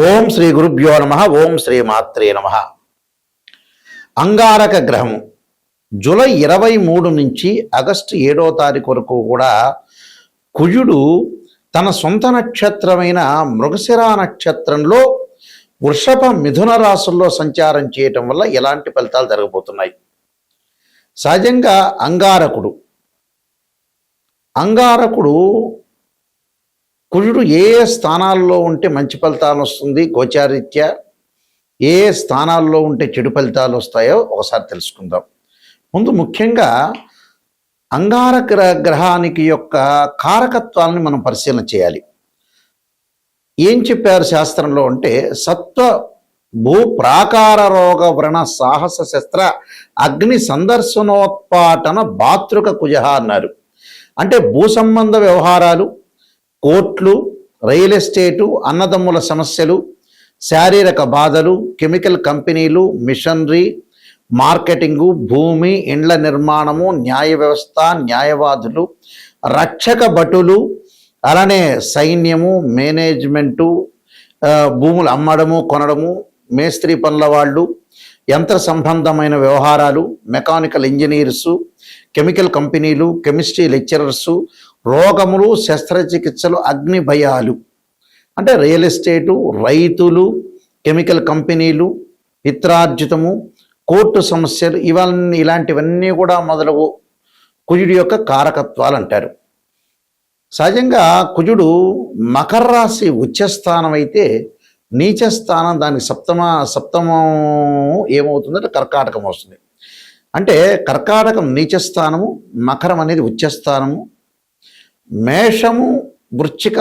ఓం శ్రీ గురుభ్యో నమ. ఓం శ్రీ మాత్రే నమ. అంగారక గ్రహము జూలై 23 నుంచి ఆగస్టు 7వ తారీఖు వరకు కూడా కుజుడు తన సొంత నక్షత్రమైన మృగశిర నక్షత్రంలో వృషభ మిథున రాశుల్లో సంచారం చేయటం వల్ల ఎలాంటి ఫలితాలు జరగబోతున్నాయి. సహజంగా అంగారకుడు కుజుడు ఏ స్థానాల్లో ఉంటే మంచి ఫలితాలు వస్తుంది, గోచారీత్యా ఏ స్థానాల్లో ఉంటే చెడు ఫలితాలు వస్తాయో ఒకసారి తెలుసుకుందాం. ముందు ముఖ్యంగా అంగారక గ్రహానికి యొక్క కారకత్వాలని మనం పరిశీలన చేయాలి. ఏం చెప్పారు శాస్త్రంలో అంటే సత్వ భూ ప్రాకార రోగ వ్రణ సాహస శస్త్ర అగ్ని సందర్శనోత్పాటన భాతృక కుజ అన్నారు. అంటే భూ సంబంధ వ్యవహారాలు, కోర్టులు, రియల్ ఎస్టేటు, అన్నదమ్ముల సమస్యలు, శారీరక బాధలు, కెమికల్ కంపెనీలు, మిషనరీ, మార్కెటింగు, భూమి, ఇండ్ల నిర్మాణము, న్యాయ వ్యవస్థ, న్యాయవాదులు, రక్షక భటులు, అలానే సైన్యము, మేనేజ్మెంటు, భూములు అమ్మడము కొనడము, మేస్త్రీ పనుల వాళ్ళు, యంత్ర సంబంధమైన వ్యవహారాలు, మెకానికల్ ఇంజనీర్సు, కెమికల్ కంపెనీలు, కెమిస్ట్రీ లెక్చరర్సు, రోగములు, శస్త్రచికిత్సలు, అగ్ని భయాలు, అంటే రియల్ ఎస్టేటు, రైతులు, కెమికల్ కంపెనీలు, పిత్రార్జితము, కోర్టు సమస్యలు, ఇలాంటివన్నీ కూడా మొదలగు కుజుడి యొక్క కారకత్వాలు అంటారు. సహజంగా కుజుడు మకర రాశి ఉచ్చస్థానం అయితే నీచస్థానం దానికి సప్తమం ఏమవుతుందంటే కర్కాటకం వస్తుంది. అంటే కర్కాటకం నీచస్థానము, మకరం అనేది ఉచ్చస్థానము, మేషము, వృశ్చిక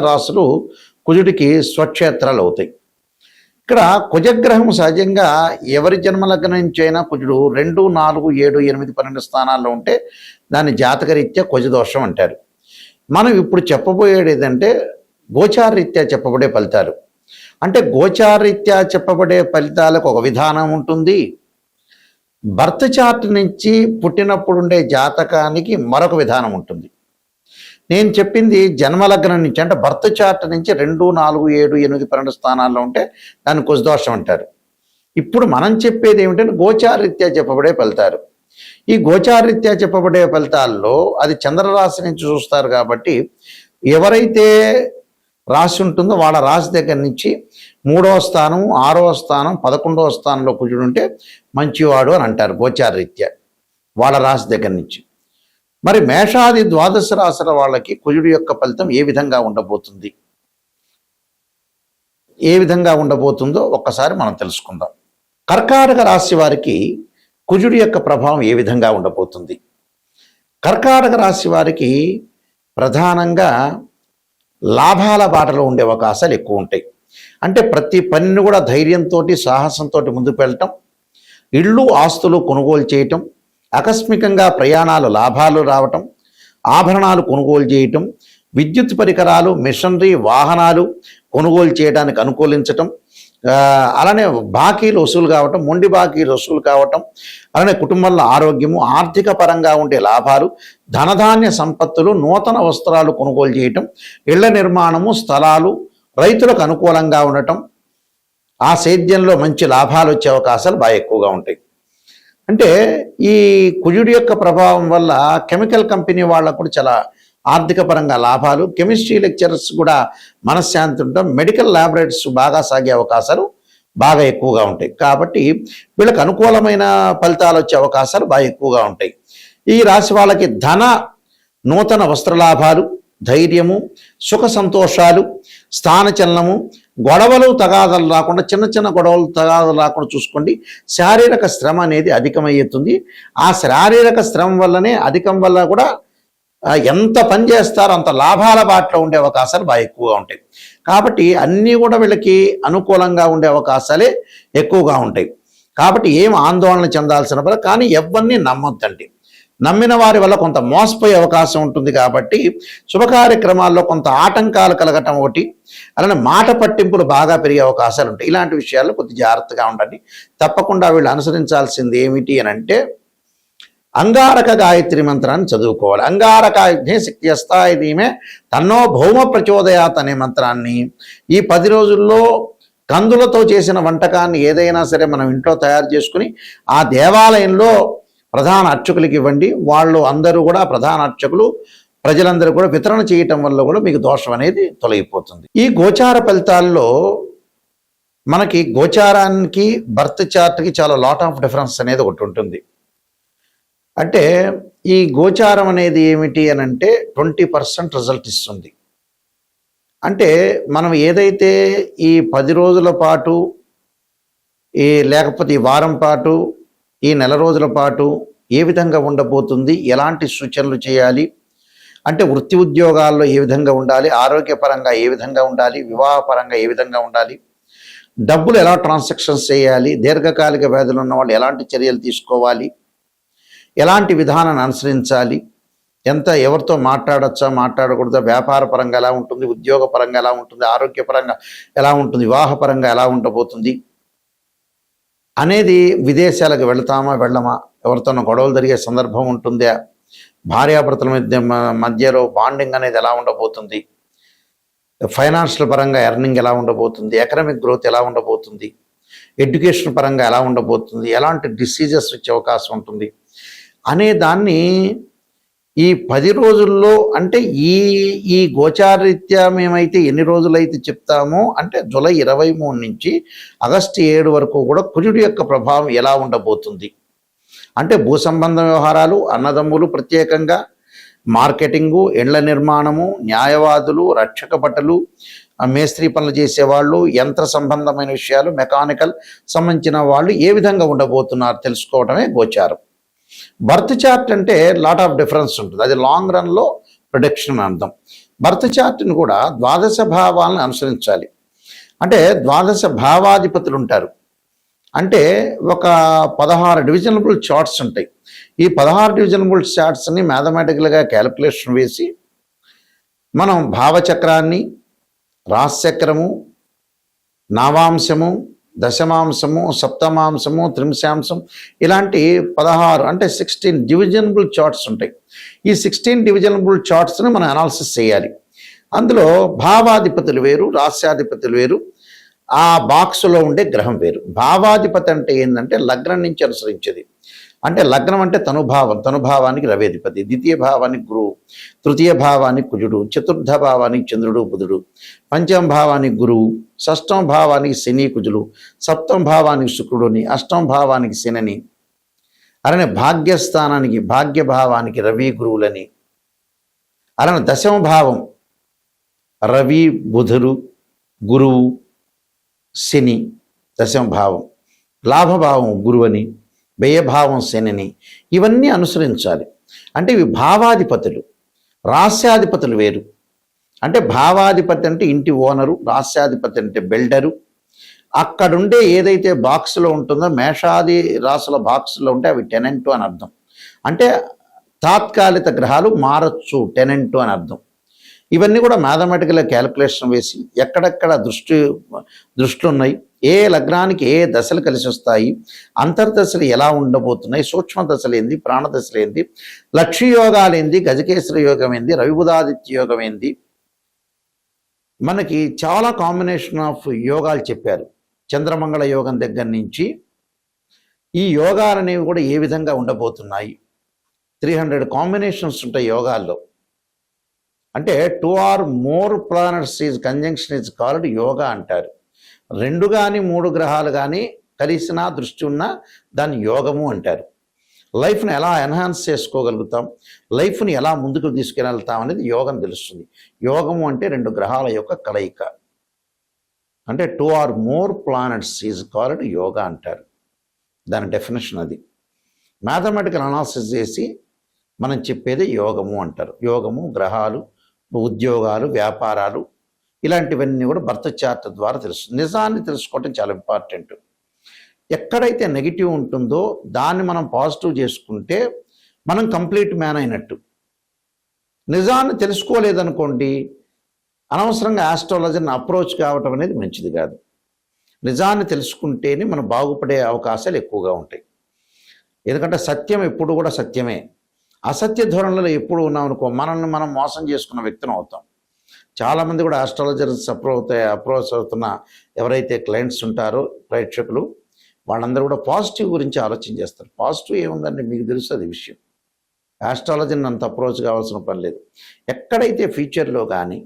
రాశులు కుజుడికి స్వక్షేత్రాలు అవుతాయి. ఇక్కడ కుజగ్రహం సహజంగా ఎవరి జన్మలగ్నం నుంచి అయినా కుజుడు 2, 4, 7, 8, 12 స్థానాల్లో ఉంటే దాన్ని జాతకరీత్యా కుజదోషం అంటారు. మనం ఇప్పుడు చెప్పబోయేది ఏదంటే గోచారరీత్యా చెప్పబడే ఫలితాలు. అంటే గోచారరీత్యా చెప్పబడే ఫలితాలకు ఒక విధానం ఉంటుంది, బర్త్ చార్ట్ నుంచి పుట్టినప్పుడు ఉండే జాతకానికి మరొక విధానం ఉంటుంది. నేను చెప్పింది జన్మలగ్నం నుంచి, అంటే బర్త్ చార్ట్ నుంచి 2, 4, 7, 8, 12 స్థానాల్లో ఉంటే దాన్ని కుజదోషం అంటారు. ఇప్పుడు మనం చెప్పేది ఏమిటంటే గోచారరీత్యా చెప్పబడే ఫలితాలు. ఈ గోచారరీత్యా చెప్పబడే ఫలితాల్లో అది చంద్రరాశి నుంచి చూస్తారు కాబట్టి ఎవరైతే రాశి ఉంటుందో వాళ్ళ రాశి దగ్గర నుంచి 3వ స్థానం, 6వ స్థానం, 11వ స్థానంలో కుజుడు ఉంటే మంచివాడు అని అంటారు గోచారరీత్యా వాళ్ళ రాశి దగ్గర నుంచి. మరి మేషాది ద్వాదశ రాశుల వాళ్ళకి కుజుడు యొక్క ఫలితం ఏ విధంగా ఉండబోతుందో ఒక్కసారి మనం తెలుసుకుందాం. కర్కాటక రాశి వారికి కుజుడు యొక్క ప్రభావం ఏ విధంగా ఉండబోతుంది? కర్కాటక రాశి వారికి ప్రధానంగా లాభాల బాటలో ఉండే అవకాశాలు ఎక్కువ ఉంటాయి. అంటే ప్రతి పనిని కూడా ధైర్యంతో, సాహసంతో ముందుకు వెళ్ళటం, ఇళ్ళు ఆస్తులు కొనుగోలు చేయటం, ఆకస్మికంగా ప్రయాణాలు లాభాలు రావటం, ఆభరణాలు కొనుగోలు చేయటం, విద్యుత్ పరికరాలు, మిషనరీ, వాహనాలు కొనుగోలు చేయడానికి అనుకూలించటం, అలానే బాకీలు వసూలు కావటం, మొండి బాకీలు వసూలు కావటం, అలానే కుటుంబంలో ఆరోగ్యము, ఆర్థిక పరంగా ఉండే లాభాలు, ధనధాన్య సంపత్తులు, నూతన వస్త్రాలు కొనుగోలు చేయటం, ఇళ్ల నిర్మాణము, స్థలాలు, రైతులకు అనుకూలంగా ఉండటం, ఆ సేద్యంలో మంచి లాభాలు వచ్చే అవకాశాలు బాగా ఎక్కువగా ఉంటాయి. అంటే ఈ కుజుడి యొక్క ప్రభావం వల్ల కెమికల్ కంపెనీ వాళ్ళకు కూడా చాలా ఆర్థిక పరంగా లాభాలు, కెమిస్ట్రీ లెక్చరర్స్ కూడా మనశ్శాంతి ఉండటం, మెడికల్ ల్యాబొరేటరీస్ బాగా సాగే అవకాశాలు బాగా ఎక్కువగా ఉంటాయి. కాబట్టి వీళ్ళకి అనుకూలమైన ఫలితాలు వచ్చే అవకాశాలు బాగా ఎక్కువగా ఉంటాయి. ఈ రాశి వాళ్ళకి నూతన వస్త్రలాభాలు, ధైర్యము, సుఖ సంతోషాలు, స్థానచలనము, గొడవలు తగాదలు రాకుండా, చిన్న గొడవలు తగాదలు రాకుండా చూసుకోండి. శారీరక శ్రమ అనేది అధికమయ్యేస్తుంది. ఆ శారీరక శ్రమ వల్లనే అధికం వల్ల కూడా ఎంత పని చేస్తారో అంత లాభాల బాటలో ఉండే అవకాశాలు బాగా ఎక్కువగా ఉంటాయి. కాబట్టి అన్నీ కూడా వీళ్ళకి అనుకూలంగా ఉండే అవకాశాలే ఎక్కువగా ఉంటాయి. కాబట్టి ఏం ఆందోళన చెందాల్సిన పని, కానీ ఎవరిని నమ్మొద్దండి. నమ్మిన వారి వల్ల కొంత మోసపోయే అవకాశం ఉంటుంది. కాబట్టి శుభకార్యక్రమాల్లో కొంత ఆటంకాలు కలగటం ఒకటి, అలానే మాట పట్టింపులు బాగా పెరిగే అవకాశాలు ఉంటాయి. ఇలాంటి విషయాల్లో కొద్ది జాగ్రత్తగా ఉండండి. తప్పకుండా వీళ్ళు అనుసరించాల్సింది ఏమిటి అని అంటే అంగారక గాయత్రి మంత్రాన్ని చదువుకోవాలి. అంగారక యజ్ఞే శక్తి అస్థాయిమే తన్నో భౌమ ప్రచోదయాత్ అనే మంత్రాన్ని ఈ 10 రోజుల్లో కందులతో చేసిన వంటకాన్ని ఏదైనా సరే మనం ఇంట్లో తయారు చేసుకుని ఆ దేవాలయంలో ప్రధాన అర్చకులకి ఇవ్వండి. వాళ్ళు అందరూ కూడా ప్రధాన అర్చకులు ప్రజలందరూ కూడా వితరణ చేయటం వల్ల కూడా మీకు దోషం అనేది తొలగిపోతుంది. ఈ గోచార ఫలితాల్లో మనకి గోచారానికి బర్త్ చార్ట్కి చాలా లాట్ ఆఫ్ డిఫరెన్స్ అనేది ఒకటి ఉంటుంది. అంటే ఈ గోచారం అనేది ఏమిటి అని అంటే 20% రిజల్ట్ ఇస్తుంది. అంటే మనం ఏదైతే ఈ 10 రోజుల పాటు లేకపోతే ఈ వారం పాటు ఈ నెల రోజుల పాటు ఏ విధంగా ఉండబోతుంది, ఎలాంటి సూచనలు చేయాలి, అంటే వృత్తి ఉద్యోగాల్లో ఏ విధంగా ఉండాలి, ఆరోగ్యపరంగా ఏ విధంగా ఉండాలి, వివాహపరంగా ఏ విధంగా ఉండాలి, డబ్బులు ఎలా ట్రాన్సాక్షన్స్ చేయాలి, దీర్ఘకాలిక వ్యాధులు ఉన్న వాళ్ళు ఎలాంటి చర్యలు తీసుకోవాలి, ఎలాంటి విధానాన్ని అనుసరించాలి, ఎవరితో మాట్లాడచ్చా మాట్లాడకూడదా, వ్యాపార పరంగా ఎలా ఉంటుంది, ఉద్యోగ పరంగా ఎలా ఉంటుంది, ఆరోగ్యపరంగా ఎలా ఉంటుంది, వివాహపరంగా ఎలా ఉండబోతుంది అనేది, విదేశాలకు వెళ్తామా వెళ్ళమా, ఎవరితోనో గొడవలు జరిగే సందర్భం ఉంటుందా, భార్యాభర్తల మధ్యలో బాండింగ్ అనేది ఎలా ఉండబోతుంది, ఫైనాన్షియల్ పరంగా ఎర్నింగ్ ఎలా ఉండబోతుంది, ఎకనామిక్ గ్రోత్ ఎలా ఉండబోతుంది, ఎడ్యుకేషన్ పరంగా ఎలా ఉండబోతుంది, ఎలాంటి డిసీజెస్ వచ్చే అవకాశం ఉంటుంది అనే దాన్ని ఈ 10 రోజుల్లో అంటే ఈ గోచారరీత్యా మేమైతే ఎన్ని రోజులైతే చెప్తామో అంటే జూలై 23 నుంచి ఆగస్టు 7 వరకు కూడా కుజుడి యొక్క ప్రభావం ఎలా ఉండబోతుంది అంటే భూ సంబంధ వ్యవహారాలు, అన్నదమ్ములు ప్రత్యేకంగా, మార్కెటింగు, ఇండ్ల నిర్మాణము, న్యాయవాదులు, రక్షక భటులు, మేస్త్రీ పనులు చేసేవాళ్ళు, యంత్ర సంబంధమైన విషయాలు, మెకానికల్ సంబంధించిన వాళ్ళు ఏ విధంగా ఉండబోతున్నారు తెలుసుకోవడమే గోచారం. బర్త్ చార్ట్ అంటే లాట్ ఆఫ్ డిఫరెన్స్ ఉంటుంది. అది లాంగ్ రన్లో ప్రొడిక్షన్ అర్థం. బర్త్ చార్ట్ని కూడా ద్వాదశ భావాలను అనుసరించాలి. అంటే ద్వాదశ భావాధిపతులు ఉంటారు. అంటే ఒక 16 డివిజనబుల్ చార్ట్స్ ఉంటాయి. ఈ 16 డివిజనబుల్ చార్ట్స్ని మ్యాథమెటికల్గా క్యాలిక్యులేషన్ వేసి మనం భావచక్రాన్ని, రాశిచక్రము, నావాంశము, దశమాంశము, సప్తమాంశము, త్రింశాంశం ఇలాంటి 16 అంటే 16 డివిజనబుల్ చార్ట్స్ ఉంటాయి. ఈ 16 డివిజనబుల్ చార్ట్స్ని మనం అనాలిసిస్ చేయాలి. అందులో భావాధిపతులు వేరు, రాస్యాధిపతులు వేరు, ఆ బాక్స్లో ఉండే గ్రహం వేరు. భావాధిపతి అంటే ఏంటంటే లగ్నం నుంచి అనుసరించేది. అంటే లగ్నం అంటే తనుభావం, తనుభావానికి రవి అధిపతి, ద్వితీయ భావానికి గురువు, తృతీయ భావానికి కుజుడు, చతుర్థ భావానికి చంద్రుడు బుధుడు, పంచమ భావానికి గురువు, షష్టమ భావానికి శని కుజులు, సప్తమ భావానికి శుక్రుడుని, అష్టమ భావానికి శనిని, అలానే భాగ్యస్థానానికి భాగ్యభావానికి రవి గురువులని, అలానే దశమ భావం రవి బుధుడు గురువు శని దశమ భావం, లాభభావం గురువని, వ్యయభావం శనిని, ఇవన్నీ అనుసరించాలి. అంటే ఇవి భావాధిపతులు. రాస్యాధిపతులు వేరు. అంటే భావాధిపతి అంటే ఇంటి ఓనరు, రాస్యాధిపతి అంటే బిల్డరు. అక్కడుండే ఏదైతే బాక్స్లో ఉంటుందో మేషాది రాసుల బాక్స్లో ఉంటే అవి టెనెంటు అని అర్థం. అంటే తాత్కాలిక గ్రహాలు మారచ్చు, టెనెంటు అని అర్థం. ఇవన్నీ కూడా మ్యాథమెటికల్ క్యాలిక్యులేషన్ వేసి ఎక్కడెక్కడ దృష్టిలు ఉన్నాయి, ఏ లగ్నానికి ఏ దశలు కలిసి వస్తాయి, అంతర్దశలు ఎలా ఉండబోతున్నాయి, సూక్ష్మ దశలు ఏంది, ప్రాణదశలు ఏంది, లక్ష్య యోగాలు ఏంది, గజకేశ్వర యోగం ఏంది, రవిబుధాదిత్య యోగం ఏంది, మనకి చాలా కాంబినేషన్ ఆఫ్ యోగాలు చెప్పారు. చంద్రమంగళ యోగం దగ్గర నుంచి ఈ యోగాలు అనేవి కూడా ఏ విధంగా ఉండబోతున్నాయి. 300 కాంబినేషన్స్ ఉంటాయి యోగాల్లో. అంటే 2 or more planets is conjunction is called yoga అంటారు. 2 కానీ 3 గ్రహాలు కానీ కలిసినా దృష్టి ఉన్నా దాన్ని యోగము అంటారు. లైఫ్ని ఎలా ఎన్హాన్స్ చేసుకోగలుగుతాం, లైఫ్ని ఎలా ముందుకు తీసుకెళ్తాం అనేది యోగం తెలుస్తుంది. యోగము అంటే 2 గ్రహాల యొక్క కలయిక. అంటే 2 or more planets is called yoga అంటారు. దాని డెఫినేషన్ అది. మ్యాథమెటికల్ అనాలిసిస్ చేసి మనం చెప్పేది యోగము అంటారు. యోగము, గ్రహాలు, ఉద్యోగాలు, వ్యాపారాలు ఇలాంటివన్నీ కూడా బర్త్ చార్ట్ ద్వారా తెలుస్తుంది. నిజాన్ని తెలుసుకోవటం చాలా ఇంపార్టెంట్. ఎక్కడైతే నెగిటివ్ ఉంటుందో దాన్ని మనం పాజిటివ్ చేసుకుంటే మనం కంప్లీట్ మ్యాన్ అయినట్టు. నిజాన్ని తెలుసుకోలేదనుకోండి, అనవసరంగా ఆస్ట్రాలజీని అప్రోచ్ కావటం అనేది మంచిది కాదు. నిజాన్ని తెలుసుకుంటేనే మనం బాగుపడే అవకాశాలు ఎక్కువగా ఉంటాయి. ఎందుకంటే సత్యం ఎప్పుడు కూడా సత్యమే. అసత్య ధోరణిలో ఎప్పుడు ఉన్నాం అనుకో, మనల్ని మనం మోసం చేసుకున్న వ్యక్తిని అవుతాం. చాలామంది కూడా ఆస్ట్రాలజర్స్ అప్రోచ్ అవుతున్న ఎవరైతే క్లయింట్స్ ఉంటారో ప్రేక్షకులు, వాళ్ళందరూ కూడా పాజిటివ్ గురించి ఆలోచన చేస్తారు. పాజిటివ్ ఏముందండి, మీకు తెలుస్తుంది విషయం. ఆస్ట్రాలజీని అంత అప్రోచ్ కావాల్సిన పని లేదు. ఎక్కడైతే ఫ్యూచర్లో కానీ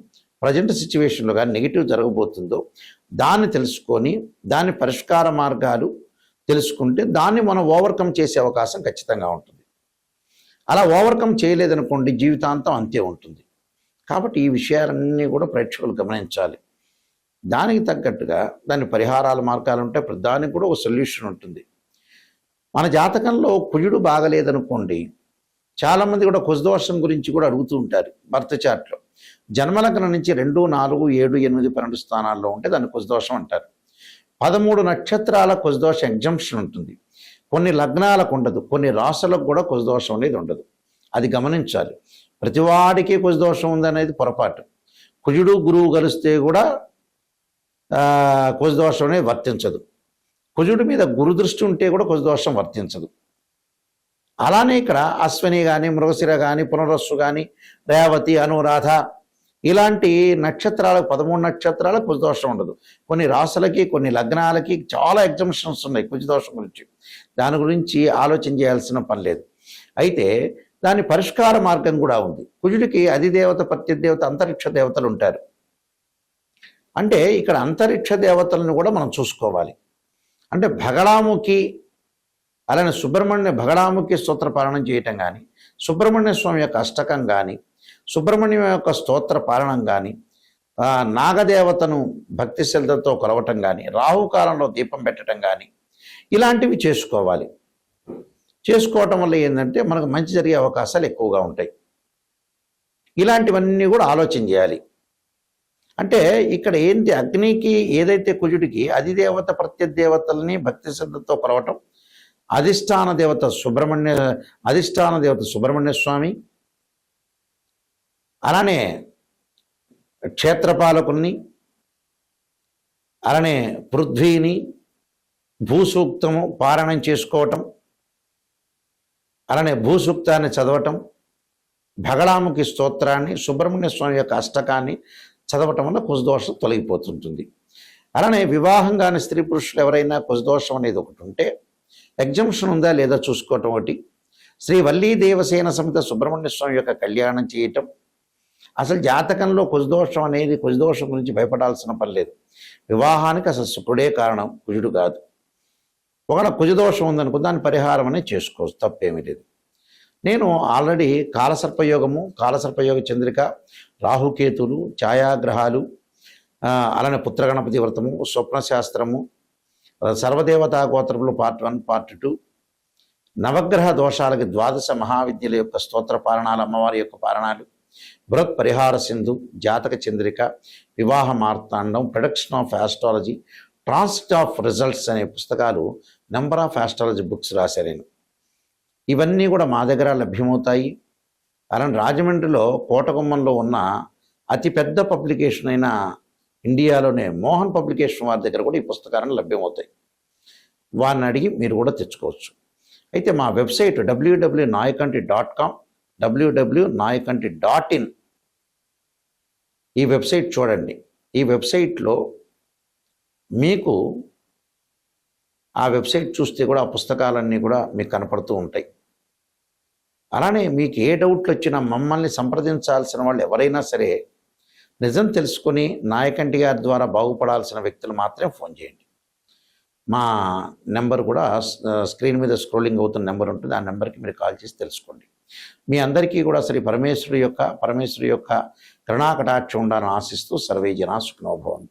ప్రజెంట్ సిచ్యువేషన్లో కానీ నెగిటివ్ జరగబోతుందో దాన్ని తెలుసుకొని దాని పరిష్కార మార్గాలు తెలుసుకుంటే దాన్ని మనం ఓవర్కమ్ చేసే అవకాశం ఖచ్చితంగా ఉంటుంది. అలా ఓవర్కమ్ చేయలేదనుకోండి, జీవితాంతం అంతే ఉంటుంది. కాబట్టి ఈ విషయాలన్నీ కూడా ప్రేక్షకులు గమనించాలి. దానికి తగ్గట్టుగా దాని పరిహారాల మార్గాలు ఉంటాయి. దానికి కూడా ఒక సొల్యూషన్ ఉంటుంది. మన జాతకంలో కుజుడు బాగలేదనుకోండి, చాలామంది కూడా కుజదోషం గురించి కూడా అడుగుతూ ఉంటారు. బర్త్ చార్ట్లో జన్మలగ్నం నుంచి 2, 4, 7, 8, 12 స్థానాల్లో ఉంటే దాన్ని కుజదోషం అంటారు. 13 నక్షత్రాల కుజదోష ఎగ్జంప్షన్ ఉంటుంది. కొన్ని లగ్నాలకు ఉండదు, కొన్ని రాసులకు కూడా కుజదోషం అనేది ఉండదు. అది గమనించాలి. ప్రతివాడికి కుజదోషం ఉందనేది పొరపాటు. కుజుడు గురువు కలిస్తే కూడా కుజదోషం అనేది వర్తించదు. కుజుడి మీద గురుదృష్టి ఉంటే కూడా కుజదోషం వర్తించదు. అలానే ఇక్కడ అశ్విని కానీ, మృగశిర కానీ, పునరస్సు కానీ, రేవతి, అనురాధ ఇలాంటి నక్షత్రాలకు 13 నక్షత్రాలకు కుజదోషం ఉండదు. కొన్ని రాసులకి, కొన్ని లగ్నాలకి చాలా ఎగ్జంప్షన్స్ ఉన్నాయి కుజదోషం గురించి. దాని గురించి ఆలోచన చేయాల్సిన పని లేదు. అయితే దాని పరిష్కార మార్గం కూడా ఉంది. కుజుడికి అధిదేవత, ప్రత్యదేవత, అంతరిక్ష దేవతలు ఉంటారు. అంటే ఇక్కడ అంతరిక్ష దేవతలను కూడా మనం చూసుకోవాలి. అంటే భగడాముఖి, అలానే భగడాముఖి స్తోత్ర పాలనం చేయటం కానీ, సుబ్రహ్మణ్య స్వామి యొక్క అష్టకం కానీ, సుబ్రహ్మణ్యం యొక్క స్తోత్ర పాలనం కానీ, నాగదేవతను భక్తి శ్రద్ధతో కొలవటం కానీ, రాహుకాలంలో దీపం పెట్టడం కానీ, ఇలాంటివి చేసుకోవాలి. చేసుకోవటం వల్ల ఏంటంటే మనకు మంచి జరిగే అవకాశాలు ఎక్కువగా ఉంటాయి. ఇలాంటివన్నీ కూడా ఆలోచన చేయాలి. అంటే ఇక్కడ ఏంటి, అగ్నికి ఏదైతే కుజుడికి అధిదేవత ప్రత్యదేవతల్ని భక్తి శ్రద్ధతో కొలవటం, అధిష్టాన దేవత సుబ్రహ్మణ్య స్వామి, అలానే క్షేత్రపాలకుల్ని, అలానే పృథ్వీని, భూసూక్తము పారాయణం చేసుకోవటం, అలానే భూసూక్తాన్ని చదవటం, భగడాముఖి స్తోత్రాన్ని, సుబ్రహ్మణ్య స్వామి యొక్క అష్టకాన్ని చదవటం వల్ల కుజదోషం తొలగిపోతుంటుంది. అలానే వివాహం కాని స్త్రీ పురుషులు ఎవరైనా కుజదోషం అనేది ఒకటి ఉంటే ఎగ్జంప్షన్ ఉందా లేదా చూసుకోవటం ఒకటి. శ్రీ వల్లీ దేవసేన సమేత సుబ్రహ్మణ్య స్వామి యొక్క కళ్యాణం చేయటం. అసలు జాతకంలో కుజదోషం అనేది, కుజదోషం గురించి భయపడాల్సిన పని లేదు. వివాహానికి అసలు శుక్రుడే కారణం, కుజుడు కాదు. ఒకవేళ కుజదోషం ఉందనుకో దాని పరిహారం అనేది చేసుకోవచ్చు, తప్పేమీ లేదు. నేను ఆల్రెడీ కాలసర్పయోగము, కాలసర్పయోగ చంద్రిక, రాహుకేతులు, ఛాయాగ్రహాలు, అలానే పుత్రగణపతి వ్రతము, స్వప్నశాస్త్రము, సర్వదేవతా గోత్రములు పార్ట్ 1, పార్ట్ 2, నవగ్రహ దోషాలకి 12 మహావిద్యల యొక్క స్తోత్ర పారణాలు, అమ్మవారి యొక్క పారణాలు, బృహత్ పరిహార Sindhu, Jataka Chandrika, Vivaha Martandam, production of astrology, transit of results అనే పుస్తకాలు నెంబర్ ఆఫ్ ఆస్ట్రాలజీ బుక్స్ రాశాను నేను. ఇవన్నీ కూడా మా దగ్గర లభ్యమవుతాయి. అలానే రాజమండ్రిలో కోటగుమ్మంలో ఉన్న అతిపెద్ద పబ్లికేషన్ అయిన ఇండియాలోనే మోహన్ పబ్లికేషన్ వారి దగ్గర కూడా ఈ పుస్తకాలను లభ్యమవుతాయి. వారిని అడిగి మీరు కూడా తెచ్చుకోవచ్చు. అయితే మా వెబ్సైట్ www.nayakanti.com, www.nayakanti.in ఈ వెబ్సైట్ చూడండి. ఈ వెబ్సైట్లో మీకు ఆ వెబ్సైట్ చూస్తే కూడా ఆ పుస్తకాలన్నీ కూడా మీకు కనపడుతూ ఉంటాయి. అలానే మీకు ఏ డౌట్లు వచ్చినా మమ్మల్ని సంప్రదించాల్సిన వాళ్ళు ఎవరైనా సరే నిజం తెలుసుకొని నాయకంటి గారి ద్వారా బాగుపడాల్సిన వ్యక్తులు మాత్రమే ఫోన్ చేయండి. మా నెంబర్ కూడా స్క్రీన్ మీద స్క్రోలింగ్ అవుతున్న నెంబర్ ఉంటుంది. ఆ నెంబర్కి మీరు కాల్ చేసి తెలుసుకోండి. మీ అందరికీ కూడా శ్రీ పరమేశ్వరి యొక్క కరుణాకటాక్షం ఉండాలని ఆశిస్తూ సర్వే జనా సుఖినో భవంతు.